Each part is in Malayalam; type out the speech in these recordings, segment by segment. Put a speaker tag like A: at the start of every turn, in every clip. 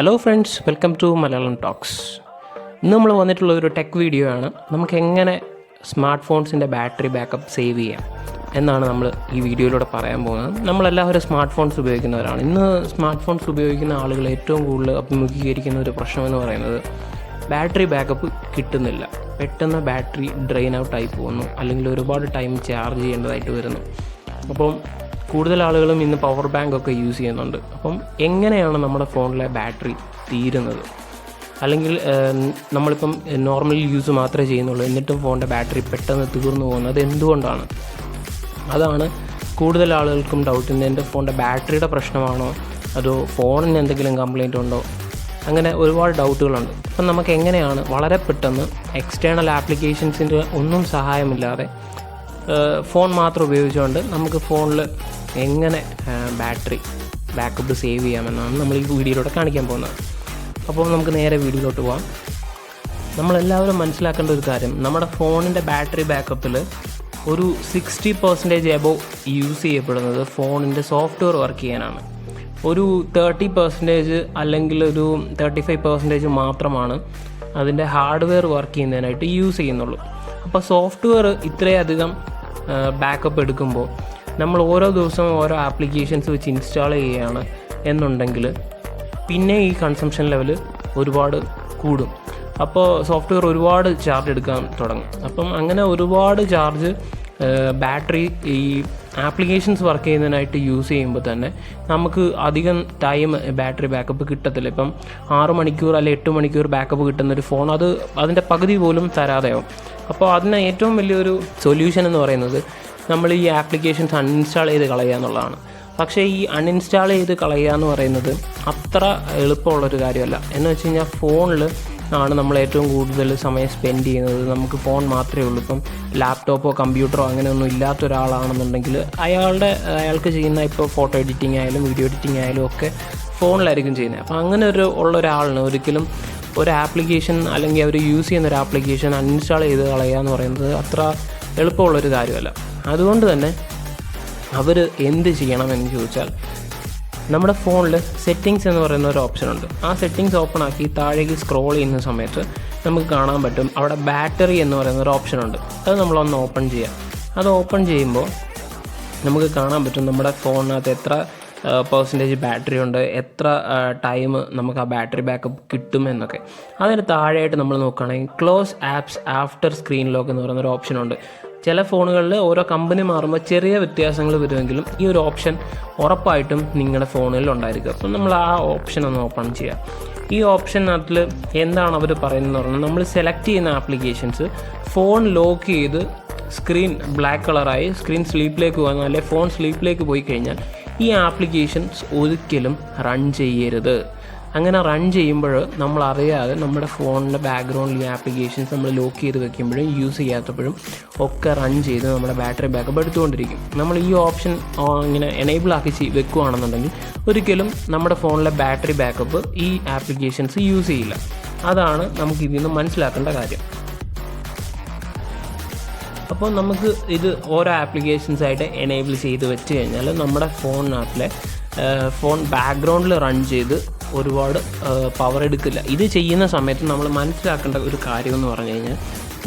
A: Hello friends, welcome to Malayalam talks. ഇന്ന് നമ്മൾ വന്നിട്ടുള്ളൊരു ടെക് വീഡിയോ ആണ്. നമുക്ക് എങ്ങനെ സ്മാർട്ട് ഫോൺസിൻ്റെ ബാറ്ററി ബാക്കപ്പ് സേവ് ചെയ്യാം എന്നാണ് നമ്മൾ ഈ വീഡിയോയിലൂടെ പറയാൻ പോകുന്നത്. നമ്മളെല്ലാവരും സ്മാർട്ട് ഫോൺസ് ഉപയോഗിക്കുന്നവരാണ്. ഇന്ന് സ്മാർട്ട് ഫോൺസ് ഉപയോഗിക്കുന്ന ആളുകൾ ഏറ്റവും കൂടുതൽ അഭിമുഖീകരിക്കുന്ന ഒരു പ്രശ്നമെന്ന് പറയുന്നത് ബാറ്ററി ബാക്കപ്പ് കിട്ടുന്നില്ല. പെട്ടെന്ന് ബാറ്ററി ഡ്രെയിൻ ഔട്ടായി പോകുന്നു, അല്ലെങ്കിൽ ഒരുപാട് ടൈം ചാർജ് ചെയ്യേണ്ടതായിട്ട് വരുന്നു. അപ്പം കൂടുതൽ ആളുകളും ഇന്ന് പവർ ബാങ്ക് ഒക്കെ യൂസ് ചെയ്യുന്നുണ്ട്. അപ്പം എങ്ങനെയാണ് നമ്മുടെ ഫോണിലെ ബാറ്ററി തീരുന്നത്, അല്ലെങ്കിൽ നമ്മളിപ്പം നോർമൽ യൂസ് മാത്രമേ ചെയ്യുന്നുള്ളൂ എന്നിട്ടും ഫോണിൻ്റെ ബാറ്ററി പെട്ടെന്ന് തീർന്നു പോകുന്നത് അത് എന്തുകൊണ്ടാണ്? അതാണ് കൂടുതൽ ആളുകൾക്കും ഡൗട്ട്. എൻ്റെ ഫോണിൻ്റെ ബാറ്ററിയുടെ പ്രശ്നമാണോ, അതോ ഫോണിന് എന്തെങ്കിലും കംപ്ലയിൻ്റ് ഉണ്ടോ, അങ്ങനെ ഒരുപാട് ഡൗട്ടുകളുണ്ട്. അപ്പം നമുക്ക് എങ്ങനെയാണ് വളരെ പെട്ടെന്ന് എക്സ്റ്റേണൽ ആപ്ലിക്കേഷൻസിൻ്റെ ഒന്നും സഹായമില്ലാതെ ഫോൺ മാത്രം ഉപയോഗിച്ചുകൊണ്ട് നമുക്ക് ഫോണിൽ എങ്ങനെ ബാറ്ററി ബാക്കപ്പ് സേവ് ചെയ്യാമെന്നാണ് നമ്മൾ ഈ വീഡിയോയിലൂടെ കാണിക്കാൻ പോകുന്നത്. അപ്പോൾ നമുക്ക് നേരെ വീഡിയോയിലോട്ട് പോകാം. നമ്മളെല്ലാവരും മനസ്സിലാക്കേണ്ട ഒരു കാര്യം, നമ്മുടെ ഫോണിൻ്റെ ബാറ്ററി ബാക്കപ്പിൽ ഒരു 60% എബോവ് യൂസ് ചെയ്യപ്പെടുന്നത് ഫോണിൻ്റെ സോഫ്റ്റ്വെയർ വർക്ക് ചെയ്യാനാണ്. ഒരു 30% അല്ലെങ്കിൽ ഒരു 35% മാത്രമാണ് അതിൻ്റെ ഹാർഡ്വെയർ വർക്ക് ചെയ്യുന്നതിനായിട്ട് യൂസ് ചെയ്യുന്നുള്ളൂ. അപ്പോൾ സോഫ്റ്റ്വെയർ ഇത്രയധികം ബാക്കപ്പ് എടുക്കുമ്പോൾ നമ്മൾ ഓരോ ദിവസവും ഓരോ ആപ്ലിക്കേഷൻസ് വെച്ച് ഇൻസ്റ്റാൾ ചെയ്യുകയാണ് എന്നുണ്ടെങ്കിൽ പിന്നെ ഈ കൺസംഷൻ ലെവൽ ഒരുപാട് കൂടും. അപ്പോൾ സോഫ്റ്റ്വെയർ ഒരുപാട് ചാർജ് എടുക്കാൻ തുടങ്ങും. അപ്പം അങ്ങനെ ഒരുപാട് ചാർജ് ബാറ്ററി ഈ ആപ്ലിക്കേഷൻസ് വർക്ക് ചെയ്യുന്നതിനായിട്ട് യൂസ് ചെയ്യുമ്പോൾ തന്നെ നമുക്ക് അധികം ടൈം ബാറ്ററി ബാക്കപ്പ് കിട്ടത്തില്ല. ഇപ്പം 6 മണിക്കൂർ അല്ലെങ്കിൽ 8 മണിക്കൂർ ബാക്കപ്പ് കിട്ടുന്നൊരു ഫോൺ അത് അതിൻ്റെ പകുതി പോലും തരാതെയാവും. അപ്പോൾ അതിന് ഏറ്റവും വലിയൊരു സൊല്യൂഷൻ എന്ന് പറയുന്നത് നമ്മൾ ഈ ആപ്ലിക്കേഷൻസ് അൺഇൻസ്റ്റാൾ ചെയ്ത് കളയുക എന്നുള്ളതാണ്. പക്ഷേ ഈ അൺഇൻസ്റ്റാൾ ചെയ്ത് കളയുക എന്ന് പറയുന്നത് അത്ര എളുപ്പമുള്ളൊരു കാര്യമല്ല. എന്ന് വെച്ച് കഴിഞ്ഞാൽ ഫോണിൽ ആണ് നമ്മൾ ഏറ്റവും കൂടുതൽ സമയം സ്പെൻഡ് ചെയ്യുന്നത്. നമുക്ക് ഫോൺ മാത്രമേ ഉള്ളൂ. ഇപ്പം ലാപ്ടോപ്പോ കമ്പ്യൂട്ടറോ അങ്ങനെയൊന്നും ഇല്ലാത്ത ഒരാളാണെന്നുണ്ടെങ്കിൽ അയാൾക്ക് ചെയ്യുന്ന ഇപ്പോൾ ഫോട്ടോ എഡിറ്റിംഗ് ആയാലും വീഡിയോ എഡിറ്റിംഗ് ആയാലും ഒക്കെ ഫോണിലായിരിക്കും ചെയ്യുന്നത്. അപ്പോൾ അങ്ങനെ ഉള്ള ഒരാളിന് ഒരിക്കലും ഒരു ആപ്ലിക്കേഷൻ അല്ലെങ്കിൽ അവർ യൂസ് ചെയ്യുന്ന ഒരു ആപ്ലിക്കേഷൻ അൺഇൻസ്റ്റാൾ ചെയ്ത് കളയുക എന്ന് പറയുന്നത് അത്ര എളുപ്പമുള്ളൊരു കാര്യമല്ല. അതുകൊണ്ട് തന്നെ അവർ എന്ത് ചെയ്യണമെന്ന് ചോദിച്ചാൽ, നമ്മുടെ ഫോണിൽ സെറ്റിങ്സ് എന്ന് പറയുന്ന ഒരു ഓപ്ഷൻ ഉണ്ട്. ആ സെറ്റിങ്സ് ഓപ്പൺ ആക്കി താഴേക്ക് സ്ക്രോൾ ചെയ്യുന്ന സമയത്ത് നമുക്ക് കാണാൻ പറ്റും അവിടെ ബാറ്ററി എന്ന് പറയുന്ന ഒരു ഓപ്ഷൻ ഉണ്ട്. അത് നമ്മളൊന്ന് ഓപ്പൺ ചെയ്യാം. അത് ഓപ്പൺ ചെയ്യുമ്പോൾ നമുക്ക് കാണാൻ പറ്റും നമ്മുടെ ഫോണിനകത്ത് എത്ര % ബാറ്ററി ഉണ്ട്, എത്ര ടൈം നമുക്ക് ആ ബാറ്ററി ബാക്കപ്പ് കിട്ടും എന്നൊക്കെ. അതിന് താഴെയായിട്ട് നമ്മൾ നോക്കുകയാണെങ്കിൽ close apps after screen lock എന്ന് പറയുന്നൊരു ഓപ്ഷൻ ഉണ്ട്. ചില ഫോണുകളിൽ ഓരോ കമ്പനി മാറുമ്പോൾ ചെറിയ വ്യത്യാസങ്ങൾ വരുമെങ്കിലും ഈ ഒരു ഓപ്ഷൻ ഉറപ്പായിട്ടും നിങ്ങളുടെ ഫോണിൽ ഉണ്ടായിരിക്കും. അപ്പം നമ്മൾ ആ ഓപ്ഷൻ ഒന്ന് ഓപ്പൺ ചെയ്യാം. ഈ ഓപ്ഷനകത്തിൽ എന്താണ് അവർ പറയുന്നതെന്ന് പറഞ്ഞാൽ, നമ്മൾ സെലക്ട് ചെയ്യുന്ന ആപ്ലിക്കേഷൻസ് ഫോൺ ലോക്ക് ചെയ്ത് സ്ക്രീൻ ബ്ലാക്ക് കളറായി സ്ക്രീൻ സ്ലീപ്പിലേക്ക് പോകുന്ന, അല്ലെങ്കിൽ ഫോൺ സ്ലീപ്പിലേക്ക് പോയി കഴിഞ്ഞാൽ ഈ ആപ്ലിക്കേഷൻസ് ഒരിക്കലും റൺ ചെയ്യരുത്. അങ്ങനെ റൺ ചെയ്യുമ്പോൾ നമ്മൾ അറിയാതെ നമ്മുടെ ഫോണിൻ്റെ ബാക്ക്ഗ്രൗണ്ടിൽ ഈ ആപ്ലിക്കേഷൻസ് നമ്മൾ ലോക്ക് ചെയ്ത് വെക്കുമ്പോഴും യൂസ് ചെയ്യാത്തപ്പോഴും ഒക്കെ റൺ ചെയ്ത് നമ്മുടെ ബാറ്ററി ബാക്കപ്പ് എടുത്തുകൊണ്ടിരിക്കും. നമ്മൾ ഈ ഓപ്ഷൻ ഇങ്ങനെ എനേബിൾ ആക്കി വെക്കുകയാണെന്നുണ്ടെങ്കിൽ ഒരിക്കലും നമ്മുടെ ഫോണിലെ ബാറ്ററി ബാക്കപ്പ് ഈ ആപ്ലിക്കേഷൻസ് യൂസ് ചെയ്യില്ല. അതാണ് നമുക്ക് ഇതിൽ നിന്ന് മനസ്സിലാക്കേണ്ട കാര്യം. അപ്പോൾ നമുക്ക് ഇത് ഓരോ ആപ്ലിക്കേഷൻസായിട്ട് എനേബിൾ ചെയ്ത് വെച്ച് കഴിഞ്ഞാൽ നമ്മുടെ ഫോണിനകത്തിലെ ഫോൺ ബാക്ക്ഗ്രൗണ്ടിൽ റൺ ചെയ്ത് ഒരുപാട് പവർ എടുക്കില്ല. ഇത് ചെയ്യുന്ന സമയത്ത് നമ്മൾ മനസ്സിലാക്കേണ്ട ഒരു കാര്യം എന്ന് പറഞ്ഞു കഴിഞ്ഞാൽ,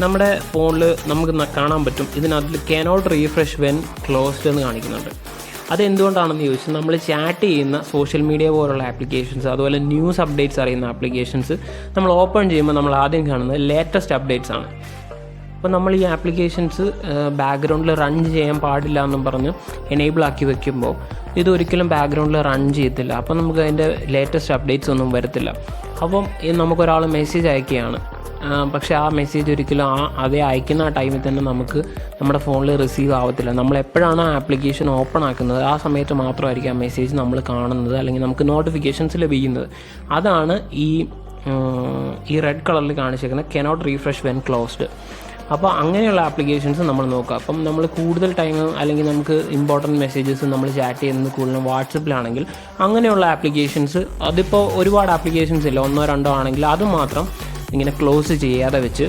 A: നമ്മുടെ ഫോണിൽ നമുക്ക് കാണാൻ പറ്റും ഇതിനകത്തിൽ കനോട്ട് റീഫ്രഷ് വെൻ ക്ലോസ്ഡ് എന്ന് കാണിക്കുന്നുണ്ട്. അതെന്തുകൊണ്ടാണെന്ന് ചോദിച്ചാൽ, നമ്മൾ ചാറ്റ് ചെയ്യുന്ന സോഷ്യൽ മീഡിയ പോലുള്ള ആപ്ലിക്കേഷൻസ്, അതുപോലെ ന്യൂസ് അപ്ഡേറ്റ്സ് അറിയുന്ന ആപ്ലിക്കേഷൻസ് നമ്മൾ ഓപ്പൺ ചെയ്യുമ്പോൾ നമ്മൾ ആദ്യം കാണുന്നത് ലേറ്റസ്റ്റ് അപ്ഡേറ്റ്സ് ആണ്. അപ്പോൾ നമ്മൾ ഈ ആപ്ലിക്കേഷൻസ് ബാക്ക്ഗ്രൗണ്ടിൽ റൺ ചെയ്യാൻ പാടില്ല എന്നും പറഞ്ഞ് എനേബിൾ ആക്കി വെക്കുമ്പോൾ ഇതൊരിക്കലും ബാക്ക്ഗ്രൗണ്ടിൽ റൺ ചെയ്യത്തില്ല. അപ്പം നമുക്ക് അതിൻ്റെ ലേറ്റസ്റ്റ് അപ്ഡേറ്റ്സ് ഒന്നും വരത്തില്ല. അപ്പം നമുക്കൊരാൾ മെസ്സേജ് അയക്കുകയാണ്, പക്ഷേ ആ മെസ്സേജ് ഒരിക്കലും അതേ അയക്കുന്ന ആ ടൈമിൽ തന്നെ നമുക്ക് നമ്മുടെ ഫോണിൽ റിസീവ് ആവത്തില്ല. നമ്മൾ എപ്പോഴാണ് ആ ആപ്ലിക്കേഷൻ ഓപ്പൺ ആക്കുന്നത് ആ സമയത്ത് മാത്രമായിരിക്കും ആ മെസ്സേജ് നമ്മൾ കാണുന്നത്, അല്ലെങ്കിൽ നമുക്ക് നോട്ടിഫിക്കേഷൻസ് ലഭിക്കുന്നത്. അതാണ് ഈ റെഡ് കളറിൽ കാണിച്ചിരിക്കുന്ന കനോട്ട് റീഫ്രഷ് വെൻ ക്ലോസ്ഡ്. അപ്പോൾ അങ്ങനെയുള്ള ആപ്ലിക്കേഷൻസ് നമ്മൾ നോക്കുക. അപ്പം നമ്മൾ കൂടുതൽ ടൈം അല്ലെങ്കിൽ നമുക്ക് ഇമ്പോർട്ടൻറ്റ് മെസ്സേജസ് നമ്മൾ ചാറ്റ് ചെയ്യുന്നത് കൂടുതലും വാട്സപ്പിലാണെങ്കിൽ അങ്ങനെയുള്ള ആപ്ലിക്കേഷൻസ്, അതിപ്പോൾ ഒരുപാട് ആപ്ലിക്കേഷൻസ് ഇല്ല, 1 or 2 ആണെങ്കിൽ അത് മാത്രം ഇങ്ങനെ ക്ലോസ് ചെയ്യാതെ വെച്ച്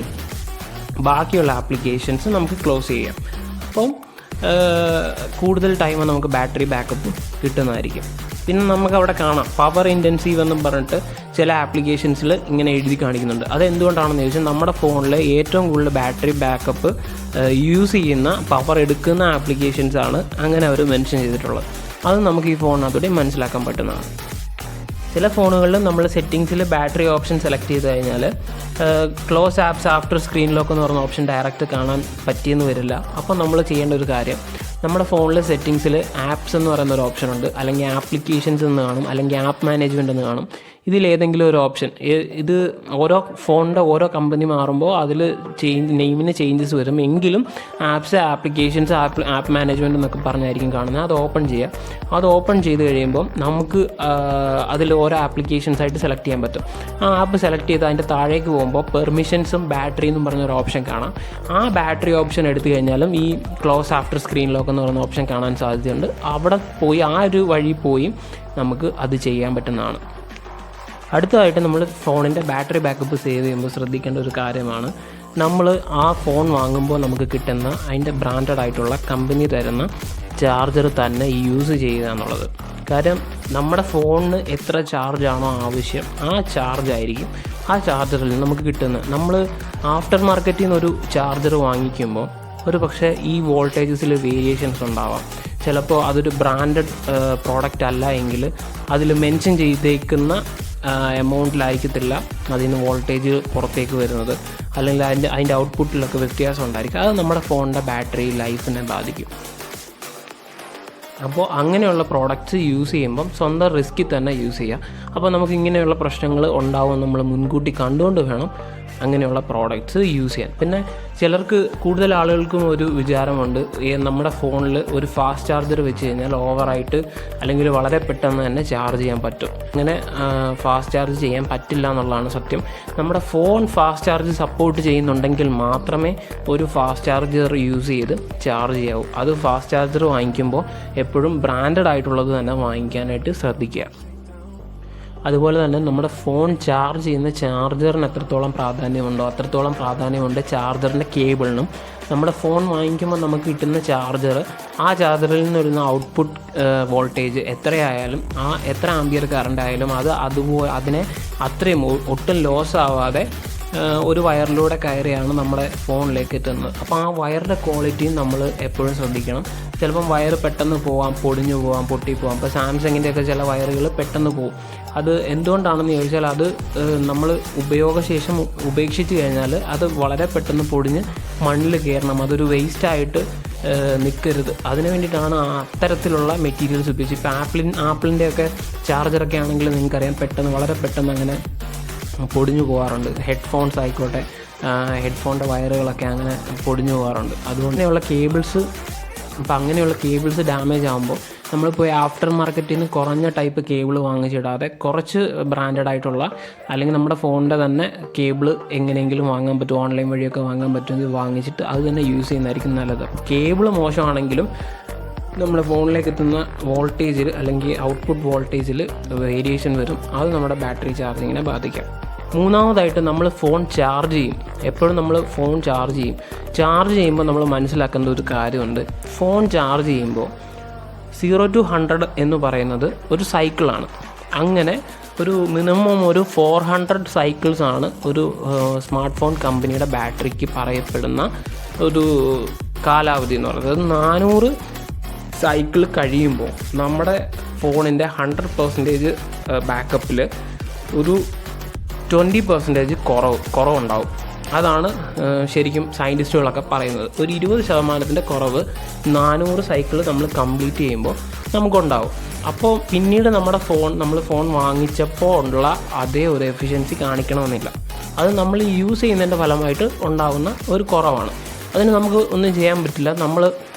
A: ബാക്കിയുള്ള ആപ്ലിക്കേഷൻസ് നമുക്ക് ക്ലോസ് ചെയ്യാം. അപ്പം കൂടുതൽ ടൈം നമുക്ക് ബാറ്ററി ബാക്കപ്പ് കിട്ടുന്നതായിരിക്കും. പിന്നെ നമുക്ക് അവിടെ കാണാം പവർ ഇൻറ്റൻസീവ് എന്നും പറഞ്ഞിട്ട് ചില ആപ്ലിക്കേഷൻസിൽ ഇങ്ങനെ എഴുതി കാണിക്കുന്നുണ്ട്. അതെന്തുകൊണ്ടാണെന്ന് ചോദിച്ചാൽ നമ്മുടെ ഫോണിൽ ഏറ്റവും കൂടുതൽ ബാറ്ററി ബാക്കപ്പ് യൂസ് ചെയ്യുന്ന പവർ എടുക്കുന്ന ആപ്ലിക്കേഷൻസാണ് അങ്ങനെ അവർ മെൻഷൻ ചെയ്തിട്ടുള്ളത്. അത് നമുക്ക് ഈ ഫോണിനകത്തൂടെ മനസ്സിലാക്കാൻ പറ്റുന്നതാണ്. ചില ഫോണുകളിൽ നമ്മൾ സെറ്റിങ്സിൽ ബാറ്ററി ഓപ്ഷൻ സെലക്ട് ചെയ്ത് കഴിഞ്ഞാൽ close apps after screen lock എന്ന് പറഞ്ഞ ഓപ്ഷൻ ഡയറക്റ്റ് കാണാൻ പറ്റിയെന്ന് വരില്ല. അപ്പോൾ നമ്മൾ ചെയ്യേണ്ട ഒരു കാര്യം, നമ്മുടെ ഫോണിൽ സെറ്റിങ്സിൽ ആപ്സ് എന്ന് പറയുന്ന ഒരു ഓപ്ഷൻ ഉണ്ട്, അല്ലെങ്കിൽ ആപ്ലിക്കേഷൻസ് എന്ന് കാണും, അല്ലെങ്കിൽ ആപ്പ് മാനേജ്മെൻറ്റ് എന്ന് കാണും. ഇതിലേതെങ്കിലും ഒരു ഓപ്ഷൻ, ഇത് ഓരോ ഫോണിൻ്റെ ഓരോ കമ്പനി മാറുമ്പോൾ അതിൽ നെയിമിന് ചേഞ്ചസ് വരും. എങ്കിലും ആപ്സ്, ആപ്ലിക്കേഷൻസ്, ആപ്പ് മാനേജ്മെൻറ്റ് എന്നൊക്കെ പറഞ്ഞായിരിക്കും കാണുന്നത്. അത് ഓപ്പൺ ചെയ്യുക. അത് ഓപ്പൺ ചെയ്ത് കഴിയുമ്പോൾ നമുക്ക് അതിൽ ഓരോ ആപ്ലിക്കേഷൻസ് ആയിട്ട് സെലക്ട് ചെയ്യാൻ പറ്റും. ആ ആപ്പ് സെലക്ട് ചെയ്ത് അതിൻ്റെ താഴേക്ക് പോകുമ്പോൾ പെർമിഷൻസും ബാറ്ററി എന്നും പറഞ്ഞൊരു ഓപ്ഷൻ കാണാം. ആ ബാറ്ററി ഓപ്ഷൻ എടുത്തു കഴിഞ്ഞാലും ഈ ക്ലോസ് ആഫ്റ്റർ സ്ക്രീൻ ലോക്ക് എന്ന് പറയുന്ന ഓപ്ഷൻ കാണാൻ സാധ്യതയുണ്ട്. അവിടെ പോയി ആ ഒരു വഴി പോയി നമുക്ക് അത് ചെയ്യാൻ പറ്റുന്നതാണ്. അടുത്തതായിട്ട് നമ്മൾ ഫോണിൻ്റെ ബാറ്ററി ബാക്കപ്പ് സേവ് ചെയ്യുമ്പോൾ ശ്രദ്ധിക്കേണ്ട ഒരു കാര്യമാണ്, നമ്മൾ ആ ഫോൺ വാങ്ങുമ്പോൾ നമുക്ക് കിട്ടുന്ന അതിൻ്റെ ബ്രാൻഡഡ് ആയിട്ടുള്ള കമ്പനി തരുന്ന ചാർജർ തന്നെ യൂസ് ചെയ്യുക എന്നുള്ളത്. കാര്യം നമ്മുടെ ഫോണിന് എത്ര ചാർജാണോ ആവശ്യം ആ ചാർജായിരിക്കും ആ ചാർജറിൽ നമുക്ക് കിട്ടുന്നത്. നമ്മൾ ആഫ്റ്റർ മാർക്കറ്റിൽ നിന്നൊരു ചാർജർ വാങ്ങിക്കുമ്പോൾ ഒരു പക്ഷേ ഈ വോൾട്ടേജസിൽ വേരിയേഷൻസ് ഉണ്ടാവാം. ചിലപ്പോൾ അതൊരു ബ്രാൻഡഡ് പ്രോഡക്റ്റ് അല്ല എങ്കിൽ അതിൽ മെൻഷൻ ചെയ്തേക്കുന്ന എമൗണ്ടിലായിരിക്കത്തില്ല അതിന് വോൾട്ടേജ് പുറത്തേക്ക് വരുന്നത്, അല്ലെങ്കിൽ അതിൻ്റെ ഔട്ട്പുട്ടിലൊക്കെ വ്യത്യാസം ഉണ്ടായിരിക്കും. അത് നമ്മുടെ ഫോണിൻ്റെ ബാറ്ററി ലൈഫിനെ ബാധിക്കും. അപ്പോൾ അങ്ങനെയുള്ള പ്രോഡക്റ്റ്സ് യൂസ് ചെയ്യുമ്പം സ്വന്തം റിസ്ക്കിൽ തന്നെ യൂസ് ചെയ്യുക. അപ്പോൾ നമുക്ക് ഇങ്ങനെയുള്ള പ്രശ്നങ്ങൾ ഉണ്ടാവും നമ്മൾ മുൻകൂട്ടി കണ്ടുകൊണ്ട് വേണം അങ്ങനെയുള്ള പ്രോഡക്റ്റ്സ് യൂസ് ചെയ്യാൻ. പിന്നെ ചിലർക്ക്, കൂടുതൽ ആളുകൾക്കും ഒരു വിചാരമുണ്ട്, നമ്മുടെ ഫോണിൽ ഒരു ഫാസ്റ്റ് ചാർജർ വെച്ച് കഴിഞ്ഞാൽ ഓവറായിട്ട് അല്ലെങ്കിൽ വളരെ പെട്ടെന്ന് തന്നെ ചാർജ് ചെയ്യാൻ പറ്റും. അങ്ങനെ ഫാസ്റ്റ് ചാർജ് ചെയ്യാൻ പറ്റില്ല എന്നുള്ളതാണ് സത്യം. നമ്മുടെ ഫോൺ ഫാസ്റ്റ് ചാർജ് സപ്പോർട്ട് ചെയ്യുന്നുണ്ടെങ്കിൽ മാത്രമേ ഒരു ഫാസ്റ്റ് ചാർജർ യൂസ് ചെയ്ത് ചാർജ് ചെയ്യാവൂ. അത് ഫാസ്റ്റ് ചാർജർ വാങ്ങിക്കുമ്പോൾ എപ്പോഴും ബ്രാൻഡഡ് ആയിട്ടുള്ളത് തന്നെ വാങ്ങിക്കാനായിട്ട് ശ്രദ്ധിക്കുക. അതുപോലെ തന്നെ നമ്മുടെ ഫോൺ ചാർജ് ചെയ്യുന്ന ചാർജറിന് എത്രത്തോളം പ്രാധാന്യമുണ്ടോ അത്രത്തോളം പ്രാധാന്യമുണ്ട് ചാർജറിൻ്റെ കേബിളിനും. നമ്മുടെ ഫോൺ വാങ്ങിക്കുമ്പോൾ നമുക്ക് കിട്ടുന്ന ചാർജർ, ആ ചാർജറിൽ നിന്ന് വരുന്ന ഔട്ട്പുട്ട് വോൾട്ടേജ് എത്രയായാലും, എത്ര ആംപിയർ കറണ്ട് ആയാലും അതുപോലെ അതിനെ അത്രയും ഒട്ടും ലോസ് ആവാതെ ഒരു വയറിലൂടെ കയറിയാണ് നമ്മുടെ ഫോണിലേക്ക് എത്തുന്നത്. അപ്പോൾ ആ വയറിൻ്റെ ക്വാളിറ്റിയും നമ്മൾ എപ്പോഴും ശ്രദ്ധിക്കണം. ചിലപ്പം വയർ പെട്ടെന്ന് പോവാം, പൊടിഞ്ഞു പോവാം, പൊട്ടിപ്പോവാം. ഇപ്പോൾ സാംസങ്ങിൻ്റെയൊക്കെ ചില വയറുകൾ പെട്ടെന്ന് പോവും. അത് എന്തുകൊണ്ടാണെന്ന് ചോദിച്ചാൽ അത് നമ്മൾ ഉപയോഗശേഷം ഉപേക്ഷിച്ച് കഴിഞ്ഞാൽ അത് വളരെ പെട്ടെന്ന് പൊടിഞ്ഞ് മണ്ണിൽ കയറണം. അതൊരു വേസ്റ്റായിട്ട് നിൽക്കരുത്. അതിന് വേണ്ടിയിട്ടാണ് അത്തരത്തിലുള്ള മെറ്റീരിയൽസ് ഉപയോഗിച്ച്. ഇപ്പോൾ ആപ്പിളിൻ്റെയൊക്കെ ചാർജറൊക്കെ ആണെങ്കിൽ നിങ്ങൾക്കറിയാം വളരെ പെട്ടെന്ന് അങ്ങനെ പൊടിഞ്ഞു പോകാറുണ്ട്. ഹെഡ്ഫോൺസ് ആയിക്കോട്ടെ, ഹെഡ്ഫോണിൻ്റെ വയറുകളൊക്കെ അങ്ങനെ പൊടിഞ്ഞു പോകാറുണ്ട്. അതുകൊണ്ടുള്ള അങ്ങനെയുള്ള കേബിൾസ് ഡാമേജ് ആകുമ്പോൾ നമ്മൾ പോയി ആഫ്റ്റർ മാർക്കറ്റിൽ നിന്ന് കുറഞ്ഞ ടൈപ്പ് കേബിൾ വാങ്ങിച്ചിടാതെ കുറച്ച് ബ്രാൻഡഡ് ആയിട്ടുള്ള, അല്ലെങ്കിൽ നമ്മുടെ ഫോണിൻ്റെ തന്നെ കേബിൾ എങ്ങനെയെങ്കിലും വാങ്ങാൻ പറ്റും, ഓൺലൈൻ വഴിയൊക്കെ വാങ്ങാൻ പറ്റുമെങ്കിൽ വാങ്ങിച്ചിട്ട് അത് തന്നെ യൂസ് ചെയ്യുന്നതായിരിക്കും നല്ലത്. കേബിൾ മോശമാണെങ്കിലും നമ്മുടെ ഫോണിലേക്ക് എത്തുന്ന വോൾട്ടേജിൽ അല്ലെങ്കിൽ ഔട്ട്പുട്ട് വോൾട്ടേജിൽ വേരിയേഷൻ വരും. അത് നമ്മുടെ ബാറ്ററി ചാർജിങ്ങിനെ ബാധിക്കാം. മൂന്നാമതായിട്ട് നമ്മൾ ഫോൺ ചാർജ് ചെയ്യും. എപ്പോഴും നമ്മൾ ഫോൺ ചാർജ് ചെയ്യുമ്പോൾ നമ്മൾ മനസ്സിലാക്കേണ്ട ഒരു കാര്യമുണ്ട്. ഫോൺ ചാർജ് ചെയ്യുമ്പോൾ 0 to 100 എന്ന് പറയുന്നത് ഒരു സൈക്കിളാണ്. അങ്ങനെ ഒരു മിനിമം ഒരു 400 സൈക്കിൾസാണ് ഒരു സ്മാർട്ട് ഫോൺ കമ്പനിയുടെ ബാറ്ററിക്ക് പറയപ്പെടുന്ന ഒരു കാലാവധി എന്ന് പറയുന്നത്. 400 സൈക്കിൾ കഴിയുമ്പോൾ നമ്മുടെ ഫോണിൻ്റെ 100% ബാക്കപ്പിൽ ഒരു 20% കുറവുണ്ടാവും. അതാണ് ശരിക്കും സയൻറ്റിസ്റ്റുകളൊക്കെ പറയുന്നത്. ഒരു 20% കുറവ് 400 സൈക്കിൾ നമ്മൾ കംപ്ലീറ്റ് ചെയ്യുമ്പോൾ നമുക്കുണ്ടാവും. അപ്പോൾ പിന്നീട് നമ്മൾ ഫോൺ വാങ്ങിച്ചപ്പോൾ ഉള്ള അതേ ഒരു എഫിഷ്യൻസി കാണിക്കണമെന്നില്ല. അത് നമ്മൾ യൂസ് ചെയ്യുന്നതിൻ്റെ ഫലമായിട്ട് ഉണ്ടാകുന്ന ഒരു കുറവാണ്. അതിന് നമുക്ക് ഒന്നും ചെയ്യാൻ പറ്റില്ല. നമ്മൾ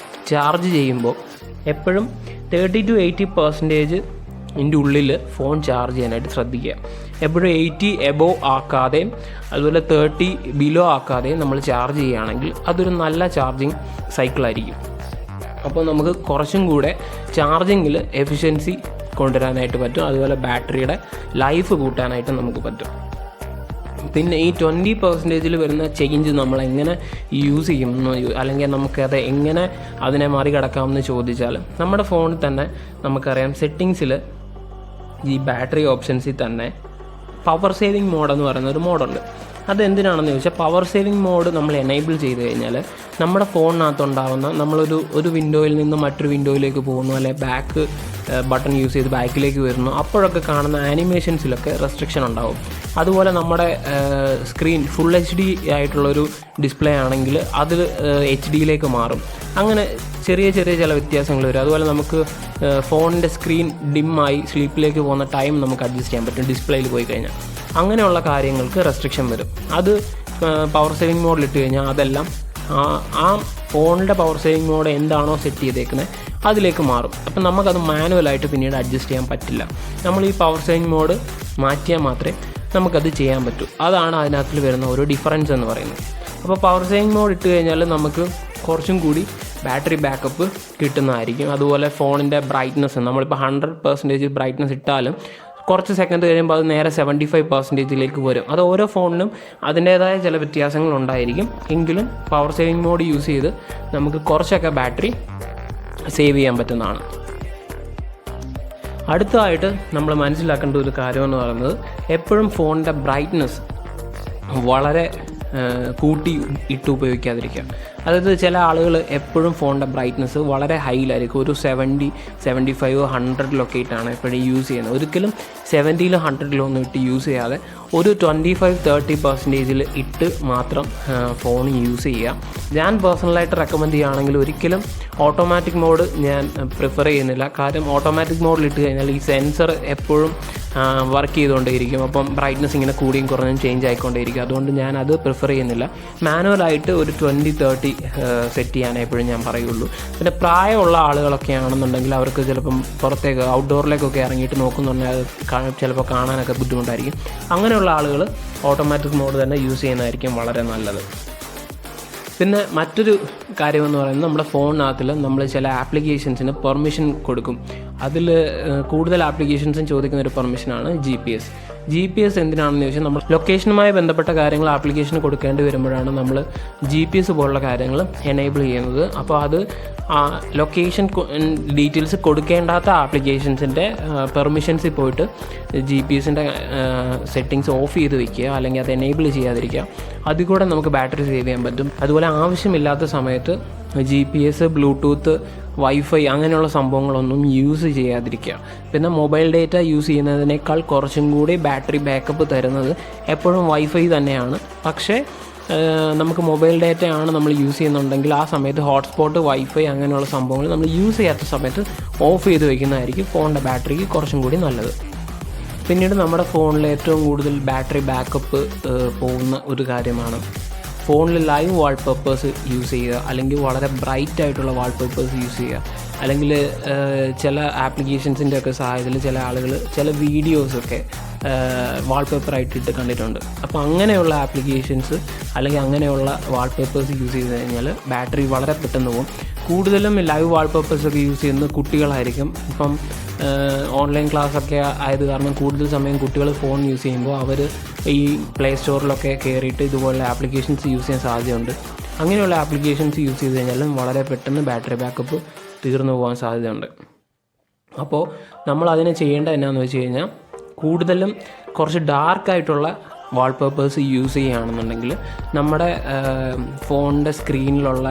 A: ചാർജ് ചെയ്യുമ്പോൾ എപ്പോഴും 30 to 80% ഉള്ളിൽ ഫോൺ ചാർജ് ചെയ്യാനായിട്ട് ശ്രദ്ധിക്കുക. എപ്പോഴും 80 എബോവ് ആക്കാതെയും അതുപോലെ 30 ബിലോ ആക്കാതെയും നമ്മൾ ചാർജ് ചെയ്യുകയാണെങ്കിൽ അതൊരു നല്ല ചാർജിങ് സൈക്കിളായിരിക്കും. അപ്പോൾ നമുക്ക് കുറച്ചും കൂടെ ചാർജിങ്ങിൽ എഫിഷ്യൻസി കൊണ്ടുവരാനായിട്ട് പറ്റും. അതുപോലെ ബാറ്ററിയുടെ ലൈഫ് കൂട്ടാനായിട്ട് നമുക്ക് പറ്റും. പിന്നെ ഈ 20% വരുന്ന ചേഞ്ച് നമ്മൾ എങ്ങനെ യൂസ് ചെയ്യുന്നു, അല്ലെങ്കിൽ നമുക്കത് എങ്ങനെ അതിനെ മറികടക്കാമെന്ന് ചോദിച്ചാൽ, നമ്മുടെ ഫോണിൽ തന്നെ നമുക്കറിയാം സെറ്റിങ്സിൽ ഈ ബാറ്ററി ഓപ്ഷൻസിൽ തന്നെ പവർ സേവിങ് മോഡ് എന്ന് പറയുന്ന ഒരു മോഡുണ്ട്. അതെന്തിനാണെന്ന് ചോദിച്ചാൽ, പവർ സേവിങ് മോഡ് നമ്മൾ എനേബിൾ ചെയ്ത് കഴിഞ്ഞാൽ നമ്മുടെ ഫോണിനകത്തുണ്ടാകുന്ന ഒരു വിൻഡോയിൽ നിന്ന് മറ്റൊരു വിൻഡോയിലേക്ക് പോകുന്നു, അല്ലെങ്കിൽ ബാക്ക് ബട്ടൺ യൂസ് ചെയ്ത് ബാക്കിലേക്ക് വരുന്നു, അപ്പോഴൊക്കെ കാണുന്ന ആനിമേഷൻസിലൊക്കെ റെസ്ട്രിക്ഷൻ ഉണ്ടാവും. അതുപോലെ നമ്മുടെ സ്ക്രീൻ ഫുൾ HD ആയിട്ടുള്ളൊരു ഡിസ്പ്ലേ ആണെങ്കിൽ അത് HD മാറും. അങ്ങനെ ചെറിയ ചില വ്യത്യാസങ്ങൾ വരും. അതുപോലെ നമുക്ക് ഫോണിൻ്റെ സ്ക്രീൻ ഡിമ്മായി സ്ലീപ്പിലേക്ക് പോകുന്ന ടൈം നമുക്ക് അഡ്ജസ്റ്റ് ചെയ്യാൻ പറ്റും ഡിസ്പ്ലേയിൽ പോയി കഴിഞ്ഞാൽ. അങ്ങനെയുള്ള കാര്യങ്ങൾക്ക് റെസ്ട്രിക്ഷൻ വരും. അത് പവർ സേവിങ് മോഡിലിട്ട് കഴിഞ്ഞാൽ അതെല്ലാം ആ ഫോണിൻ്റെ പവർ സേവിങ് മോഡ് എന്താണോ സെറ്റ് ചെയ്തേക്കുന്നത് അതിലേക്ക് മാറും. അപ്പം നമുക്കത് മാനുവലായിട്ട് പിന്നീട് അഡ്ജസ്റ്റ് ചെയ്യാൻ പറ്റില്ല. നമ്മൾ ഈ പവർ സേവിങ് മോഡ് മാറ്റിയാൽ മാത്രമേ നമുക്കത് ചെയ്യാൻ പറ്റൂ. അതാണ് അതിനകത്തിൽ വരുന്ന ഒരു ഡിഫറൻസ് എന്ന് പറയുന്നത്. അപ്പോൾ പവർ സേവിങ് മോഡ് ഇട്ട് കഴിഞ്ഞാൽ നമുക്ക് കുറച്ചും കൂടി ബാറ്ററി ബാക്കപ്പ് കിട്ടുന്നതായിരിക്കും. അതുപോലെ ഫോണിൻ്റെ ബ്രൈറ്റ്നസ്, നമ്മളിപ്പോൾ 100% ബ്രൈറ്റ്നസ് ഇട്ടാലും കുറച്ച് സെക്കൻഡ് കഴിയുമ്പോൾ അത് നേരെ 75% വരും. അത് ഓരോ ഫോണിനും അതിൻ്റേതായ ചില വ്യത്യാസങ്ങളുണ്ടായിരിക്കും. എങ്കിലും പവർ സേവിങ് മോഡ് യൂസ് ചെയ്ത് നമുക്ക് കുറച്ചൊക്കെ ബാറ്ററി സേവ് ചെയ്യാൻ പറ്റുന്നതാണ്. അടുത്തതായിട്ട് നമ്മൾ മനസ്സിലാക്കേണ്ട ഒരു കാര്യമെന്ന് പറയുന്നത്, എപ്പോഴും ഫോണിൻ്റെ ബ്രൈറ്റ്നസ് വളരെ കൂട്ടി ഇട്ട് ഉപയോഗിക്കാതിരിക്കുക. അതായത് ചില ആളുകൾ എപ്പോഴും ഫോണിൻ്റെ ബ്രൈറ്റ്നസ് വളരെ ഹൈയിലായിരിക്കും, ഒരു 70, 75, 100 ഇട്ടാണ് എപ്പോഴും യൂസ് ചെയ്യുന്നത്. ഒരിക്കലും 70 100 ഇട്ട് യൂസ് ചെയ്യാതെ ഒരു 25-30% ഇട്ട് മാത്രം ഫോൺ യൂസ് ചെയ്യുക. ഞാൻ പേഴ്സണലായിട്ട് റെക്കമെൻഡ് ചെയ്യുകയാണെങ്കിൽ ഒരിക്കലും ഓട്ടോമാറ്റിക് മോഡ് ഞാൻ പ്രിഫർ ചെയ്യുന്നില്ല. കാര്യം ഓട്ടോമാറ്റിക് മോഡിൽ ഇട്ട് കഴിഞ്ഞാൽ ഈ സെൻസർ എപ്പോഴും വർക്ക് ചെയ്തുകൊണ്ടേയിരിക്കും. അപ്പം ബ്രൈറ്റ്നസ് ഇങ്ങനെ കൂടിയും കുറഞ്ഞും ചേഞ്ച് ആയിക്കൊണ്ടേയിരിക്കും. അതുകൊണ്ട് ഞാൻ അത് പ്രിഫർ ചെയ്യുന്നില്ല. മാനുവലായിട്ട് ഒരു 20-30 സെറ്റ് ചെയ്യാനേ എപ്പോഴും ഞാൻ പറയുള്ളൂ. പിന്നെ പ്രായമുള്ള ആളുകളൊക്കെ ആണെന്നുണ്ടെങ്കിൽ അവർക്ക് ചിലപ്പം പുറത്തേക്ക് ഔട്ട്ഡോറിലേക്കൊക്കെ ഇറങ്ങിയിട്ട് നോക്കുന്നുണ്ടെങ്കിൽ അത് ചിലപ്പോൾ കാണാനൊക്കെ ബുദ്ധിമുട്ടായിരിക്കും. അങ്ങനെയുള്ള ആളുകൾ ഓട്ടോമാറ്റിക് മോഡ് തന്നെ യൂസ് ചെയ്യുന്നതായിരിക്കും വളരെ നല്ലത്. പിന്നെ മറ്റൊരു കാര്യമെന്ന് പറയുന്നത്, നമ്മുടെ ഫോണിനകത്തിൽ നമ്മൾ ചില ആപ്ലിക്കേഷൻസിന് പെർമിഷൻ കൊടുക്കും. അതിൽ കൂടുതൽ ആപ്ലിക്കേഷൻസും ചോദിക്കുന്ന ഒരു പെർമിഷനാണ് GPS. എന്തിനാണെന്ന് ചോദിച്ചാൽ, നമ്മൾ ലൊക്കേഷനുമായി ബന്ധപ്പെട്ട കാര്യങ്ങൾ ആപ്ലിക്കേഷന് കൊടുക്കേണ്ടി വരുമ്പോഴാണ് നമ്മൾ GPS പോലുള്ള കാര്യങ്ങൾ എനേബിൾ ചെയ്യുന്നത്. അപ്പോൾ അത് ലൊക്കേഷൻ ഡീറ്റെയിൽസ് കൊടുക്കേണ്ടാത്ത ആപ്ലിക്കേഷൻസിൻ്റെ പെർമിഷൻസിൽ പോയിട്ട് GPS-ൻ്റെ സെറ്റിങ്സ് ഓഫ് ചെയ്ത് വയ്ക്കുക, അല്ലെങ്കിൽ അത് എനേബിൾ ചെയ്യാതിരിക്കുക. അതിൽ കൂടെ നമുക്ക് ബാറ്ററി സേവ് ചെയ്യാൻ പറ്റും. അതുപോലെ ആവശ്യമില്ലാത്ത സമയത്ത് GPS, ബ്ലൂടൂത്ത്, വൈഫൈ അങ്ങനെയുള്ള സംഭവങ്ങളൊന്നും യൂസ് ചെയ്യാതിരിക്കുക. പിന്നെ മൊബൈൽ ഡേറ്റ യൂസ് ചെയ്യുന്നതിനേക്കാൾ കുറച്ചും കൂടി ബാറ്ററി ബാക്കപ്പ് തരുന്നത് എപ്പോഴും വൈഫൈ തന്നെയാണ്. പക്ഷേ നമുക്ക് മൊബൈൽ ഡേറ്റയാണ് നമ്മൾ യൂസ് ചെയ്യുന്നുണ്ടെങ്കിൽ ആ സമയത്ത് ഹോട്ട്സ്പോട്ട്, വൈഫൈ അങ്ങനെയുള്ള സംഭവങ്ങൾ നമ്മൾ യൂസ് ചെയ്യാത്ത സമയത്ത് ഓഫ് ചെയ്ത് വയ്ക്കുന്നതായിരിക്കും ഫോണിൻ്റെ ബാറ്ററിക്ക് കുറച്ചും കൂടി നല്ലത്. പിന്നീട് നമ്മുടെ ഫോണിൽ ഏറ്റവും കൂടുതൽ ബാറ്ററി ബാക്കപ്പ് പോകുന്ന ഒരു കാര്യമാണ് ഫോണിൽ ലൈവ് വാൾപേപ്പേഴ്സ് യൂസ് ചെയ്യുക, അല്ലെങ്കിൽ വളരെ ബ്രൈറ്റ് ആയിട്ടുള്ള വാൾപേപ്പേഴ്സ് യൂസ് ചെയ്യുക, അല്ലെങ്കിൽ ചില ആപ്ലിക്കേഷൻസിൻ്റെ ഒക്കെ സഹായത്തിൽ ചില ആളുകൾ ചില വീഡിയോസൊക്കെ വാൾപേപ്പറായിട്ടിട്ട് കണ്ടിട്ടുണ്ട്. അപ്പോൾ അങ്ങനെയുള്ള ആപ്ലിക്കേഷൻസ് അല്ലെങ്കിൽ അങ്ങനെയുള്ള വാൾപേപ്പേഴ്സ് യൂസ് ചെയ്ത് കഴിഞ്ഞാൽ ബാറ്ററി വളരെ പെട്ടെന്ന് പോകും. കൂടുതലും ലൈവ് വാൾപേപ്പേഴ്സൊക്കെ യൂസ് ചെയ്യുന്നത് കുട്ടികളായിരിക്കും. ഇപ്പം ഓൺലൈൻ ക്ലാസ്സൊക്കെ ആയത് കാരണം കൂടുതൽ സമയം കുട്ടികൾ ഫോൺ യൂസ് ചെയ്യുമ്പോൾ അവർ ഈ പ്ലേ സ്റ്റോറിലൊക്കെ കയറിയിട്ട് ഇതുപോലുള്ള ആപ്ലിക്കേഷൻസ് യൂസ് ചെയ്യാൻ സാധ്യതയുണ്ട്. അങ്ങനെയുള്ള ആപ്ലിക്കേഷൻസ് യൂസ് ചെയ്ത് കഴിഞ്ഞാലും വളരെ പെട്ടെന്ന് ബാറ്ററി ബാക്കപ്പ് തീർന്നു പോകാൻ സാധ്യതയുണ്ട്. അപ്പോൾ നമ്മൾ അതിനെ ചെയ്യേണ്ടത് എന്നാന്ന് വെച്ച് കഴിഞ്ഞാൽ, കൂടുതലും കുറച്ച് ഡാർക്കായിട്ടുള്ള വാൾപേപ്പേഴ്സ് യൂസ് ചെയ്യുകയാണെന്നുണ്ടെങ്കിൽ നമ്മുടെ ഫോണിൻ്റെ സ്ക്രീനിലുള്ള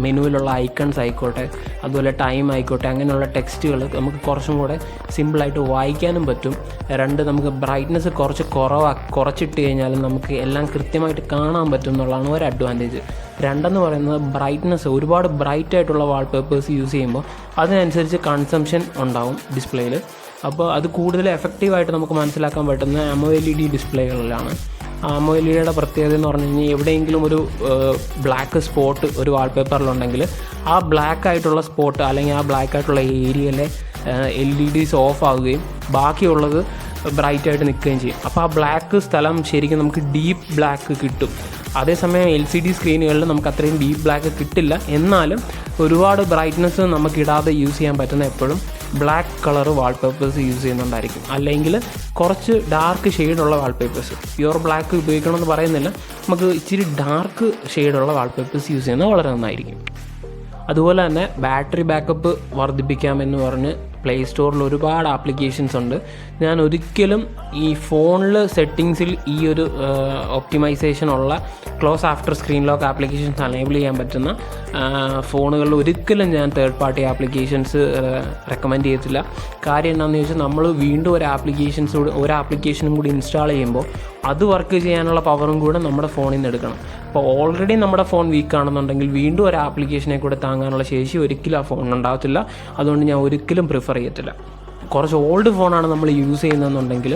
A: മെനുവിലുള്ള ഐക്കൺസ് ആയിക്കോട്ടെ, അതുപോലെ ടൈം ആയിക്കോട്ടെ, അങ്ങനെയുള്ള ടെക്സ്റ്റുകൾ നമുക്ക് കുറച്ചും കൂടെ സിമ്പിളായിട്ട് വായിക്കാനും പറ്റും. നമുക്ക് ബ്രൈറ്റ്നസ് കുറച്ചിട്ട് കഴിഞ്ഞാലും നമുക്ക് എല്ലാം കൃത്യമായിട്ട് കാണാൻ പറ്റും എന്നുള്ളതാണ് ഒരു അഡ്വാൻറ്റേജ്. രണ്ടെന്ന് പറയുന്നത്, ബ്രൈറ്റ്നസ് ഒരുപാട് ബ്രൈറ്റ് ആയിട്ടുള്ള വാൾപേപ്പേഴ്സ് യൂസ് ചെയ്യുമ്പോൾ അതിനനുസരിച്ച് കൺസംഷൻ ഉണ്ടാവും ഡിസ്പ്ലേയിൽ. അപ്പോൾ അത് കൂടുതൽ എഫക്റ്റീവായിട്ട് നമുക്ക് മനസ്സിലാക്കാൻ പറ്റുന്ന AMOLED ഡിസ്പ്ലേകളിലാണ്. AMOLEDയുടെ പ്രത്യേകത എന്ന് പറഞ്ഞു കഴിഞ്ഞാൽ, എവിടെയെങ്കിലും ഒരു ബ്ലാക്ക് സ്പോട്ട് ഒരു വാൾപേപ്പറിലുണ്ടെങ്കിൽ ആ ബ്ലാക്ക് ആയിട്ടുള്ള സ്പോട്ട് അല്ലെങ്കിൽ ആ ബ്ലാക്ക് ആയിട്ടുള്ള ഏരിയയിലെ LEDs ഓഫ് ആവുകയും ബാക്കിയുള്ളത് ബ്രൈറ്റായിട്ട് നിൽക്കുകയും ചെയ്യും. അപ്പോൾ ആ ബ്ലാക്ക് സ്ഥലം ശരിക്കും നമുക്ക് ഡീപ്പ് ബ്ലാക്ക് കിട്ടും. അതേസമയം LCD സ്ക്രീനുകളിൽ നമുക്ക് അത്രയും ഡീപ്പ് ബ്ലാക്ക് കിട്ടില്ല. എന്നാലും ഒരുപാട് ബ്രൈറ്റ്നസ് നമുക്കിടാതെ യൂസ് ചെയ്യാൻ പറ്റുന്ന എപ്പോഴും ബ്ലാക്ക് കളർ വാൾപേപ്പേഴ്സ് യൂസ് ചെയ്യുന്നുണ്ടായിരിക്കും. അല്ലെങ്കിൽ കുറച്ച് ഡാർക്ക് ഷെയ്ഡുള്ള വാൾപേപ്പേഴ്സ്, പ്യുവർ ബ്ലാക്ക് ഉപയോഗിക്കണമെന്ന് പറയുന്നില്ല, നമുക്ക് ഇച്ചിരി ഡാർക്ക് ഷെയ്ഡുള്ള വാൾപേപ്പേഴ്സ് യൂസ് ചെയ്യുന്നത് വളരെ നന്നായിരിക്കും. അതുപോലെ തന്നെ ബാറ്ററി ബാക്കപ്പ് വർദ്ധിപ്പിക്കാമെന്ന് പറഞ്ഞ് പ്ലേ സ്റ്റോറിൽ ഒരുപാട് ആപ്ലിക്കേഷൻസ് ഉണ്ട്. ഞാൻ ഒരിക്കലും ഈ ഫോണിൽ സെറ്റിങ്സിൽ ഈ ഒരു ഒപ്റ്റിമൈസേഷൻ ഉള്ള close after screen lock applications enable ചെയ്യാൻ പറ്റുന്ന ഫോണുകളിൽ ഒരിക്കലും ഞാൻ തേർഡ് പാർട്ടി ആപ്ലിക്കേഷൻസ് റെക്കമെൻഡ് ചെയ്യത്തില്ല. കാര്യം എന്താണെന്ന് ചോദിച്ചാൽ നമ്മൾ വീണ്ടും ഒരു ആപ്ലിക്കേഷനും കൂടി ഇൻസ്റ്റാൾ ചെയ്യുമ്പോൾ അത് വർക്ക് ചെയ്യാനുള്ള പവറും കൂടെ നമ്മുടെ ഫോണിൽ നിന്ന് എടുക്കണം. അപ്പോൾ ഓൾറെഡി നമ്മുടെ ഫോൺ വീക്ക് ആണെന്നുണ്ടെങ്കിൽ വീണ്ടും ഒരു ആപ്ലിക്കേഷനെ കൂടെ താങ്ങാനുള്ള ശേഷി ഒരിക്കലും ആ ഫോണിനുണ്ടാകത്തില്ല. അതുകൊണ്ട് ഞാൻ ഒരിക്കലും പ്രിഫർ ചെയ്യത്തില്ല. കുറച്ച് ഓൾഡ് ഫോണാണ് നമ്മൾ യൂസ് ചെയ്യുന്നതെന്നുണ്ടെങ്കിൽ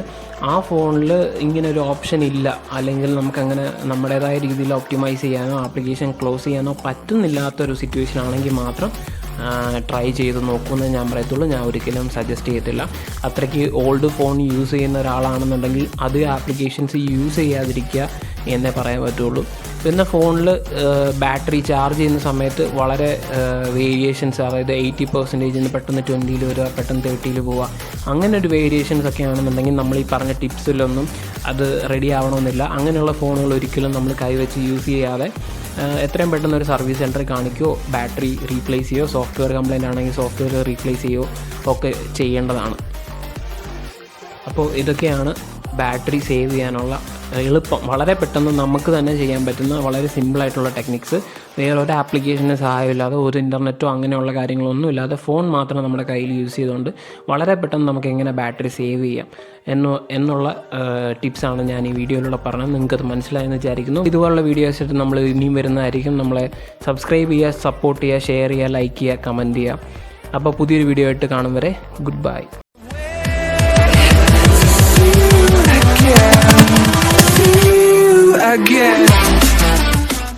A: ആ ഫോണിൽ ഇങ്ങനെ ഒരു ഓപ്ഷൻ ഇല്ല, അല്ലെങ്കിൽ നമുക്കങ്ങനെ നമ്മുടേതായ രീതിയിൽ ഒപ്റ്റിമൈസ് ചെയ്യാനോ ആപ്ലിക്കേഷൻ ക്ലോസ് ചെയ്യാനോ പറ്റുന്നില്ലാത്തൊരു സിറ്റുവേഷൻ ആണെങ്കിൽ മാത്രം ട്രൈ ചെയ്ത് നോക്കുമെന്ന് ഞാൻ പറയത്തുള്ളൂ. ഞാൻ ഒരിക്കലും സജസ്റ്റ് ചെയ്യത്തില്ല. അത്രയ്ക്ക് ഓൾഡ് ഫോൺ യൂസ് ചെയ്യുന്ന ഒരാളാണെന്നുണ്ടെങ്കിൽ അത് ആപ്ലിക്കേഷൻസ് യൂസ് ചെയ്യാതിരിക്കുക എന്നേ പറയാൻ പറ്റുള്ളൂ. പിന്നെ ഫോണിൽ ബാറ്ററി ചാർജ് ചെയ്യുന്ന സമയത്ത് വളരെ വേരിയേഷൻസ്, അതായത് 80% പെട്ടെന്ന് 20 വരിക, പെട്ടെന്ന് 30 പോവുക, അങ്ങനെ ഒരു വേരിയേഷൻസ് ഒക്കെ ആണെന്നുണ്ടെങ്കിൽ നമ്മൾ ഈ പറഞ്ഞ ടിപ്സിലൊന്നും അത് റെഡി ആവണമെന്നില്ല. അങ്ങനെയുള്ള ഫോണുകൾ ഒരിക്കലും നമ്മൾ കൈവച്ച് യൂസ് ചെയ്യാതെ എത്രയും പെട്ടെന്ന് ഒരു സർവീസ് സെൻറ്ററിൽ കാണിക്കുകയോ ബാറ്ററി റീപ്ലേസ് ചെയ്യുകയോ സോഫ്റ്റ്വെയർ കംപ്ലൈൻ്റ് ആണെങ്കിൽ സോഫ്റ്റ്വെയർ റീപ്ലേസ് ചെയ്യുകയോ ഒക്കെ ചെയ്യേണ്ടതാണ്. അപ്പോൾ ഇതൊക്കെയാണ് ബാറ്ററി സേവ് ചെയ്യാനുള്ള എളുപ്പം, വളരെ പെട്ടെന്ന് നമുക്ക് തന്നെ ചെയ്യാൻ പറ്റുന്ന വളരെ സിമ്പിളായിട്ടുള്ള ടെക്നിക്സ്. വേറെ ഒരു ആപ്ലിക്കേഷന് സഹായമില്ലാതെ, ഒരു ഇൻ്റർനെറ്റോ അങ്ങനെയുള്ള കാര്യങ്ങളൊന്നും ഇല്ലാതെ ഫോൺ മാത്രം നമ്മുടെ കയ്യിൽ യൂസ് ചെയ്തുകൊണ്ട് വളരെ പെട്ടെന്ന് നമുക്ക് എങ്ങനെ ബാറ്ററി സേവ് ചെയ്യാം എന്നുള്ള ടിപ്സാണ് ഞാൻ ഈ വീഡിയോയിലൂടെ പറഞ്ഞത്. നിങ്ങൾക്കത് മനസ്സിലായെന്ന് വിചാരിക്കുന്നു. ഇതുപോലുള്ള വീഡിയോസ് നമ്മൾ ഇനിയും വരുന്നതായിരിക്കും. നമ്മളെ സബ്സ്ക്രൈബ് ചെയ്യുക, സപ്പോർട്ട് ചെയ്യുക, ഷെയർ ചെയ്യുക, ലൈക്ക് ചെയ്യുക, കമൻറ്റ് ചെയ്യുക. അപ്പോൾ പുതിയൊരു വീഡിയോ ആയിട്ട് കാണും വരെ ഗുഡ് ബൈ.
B: Again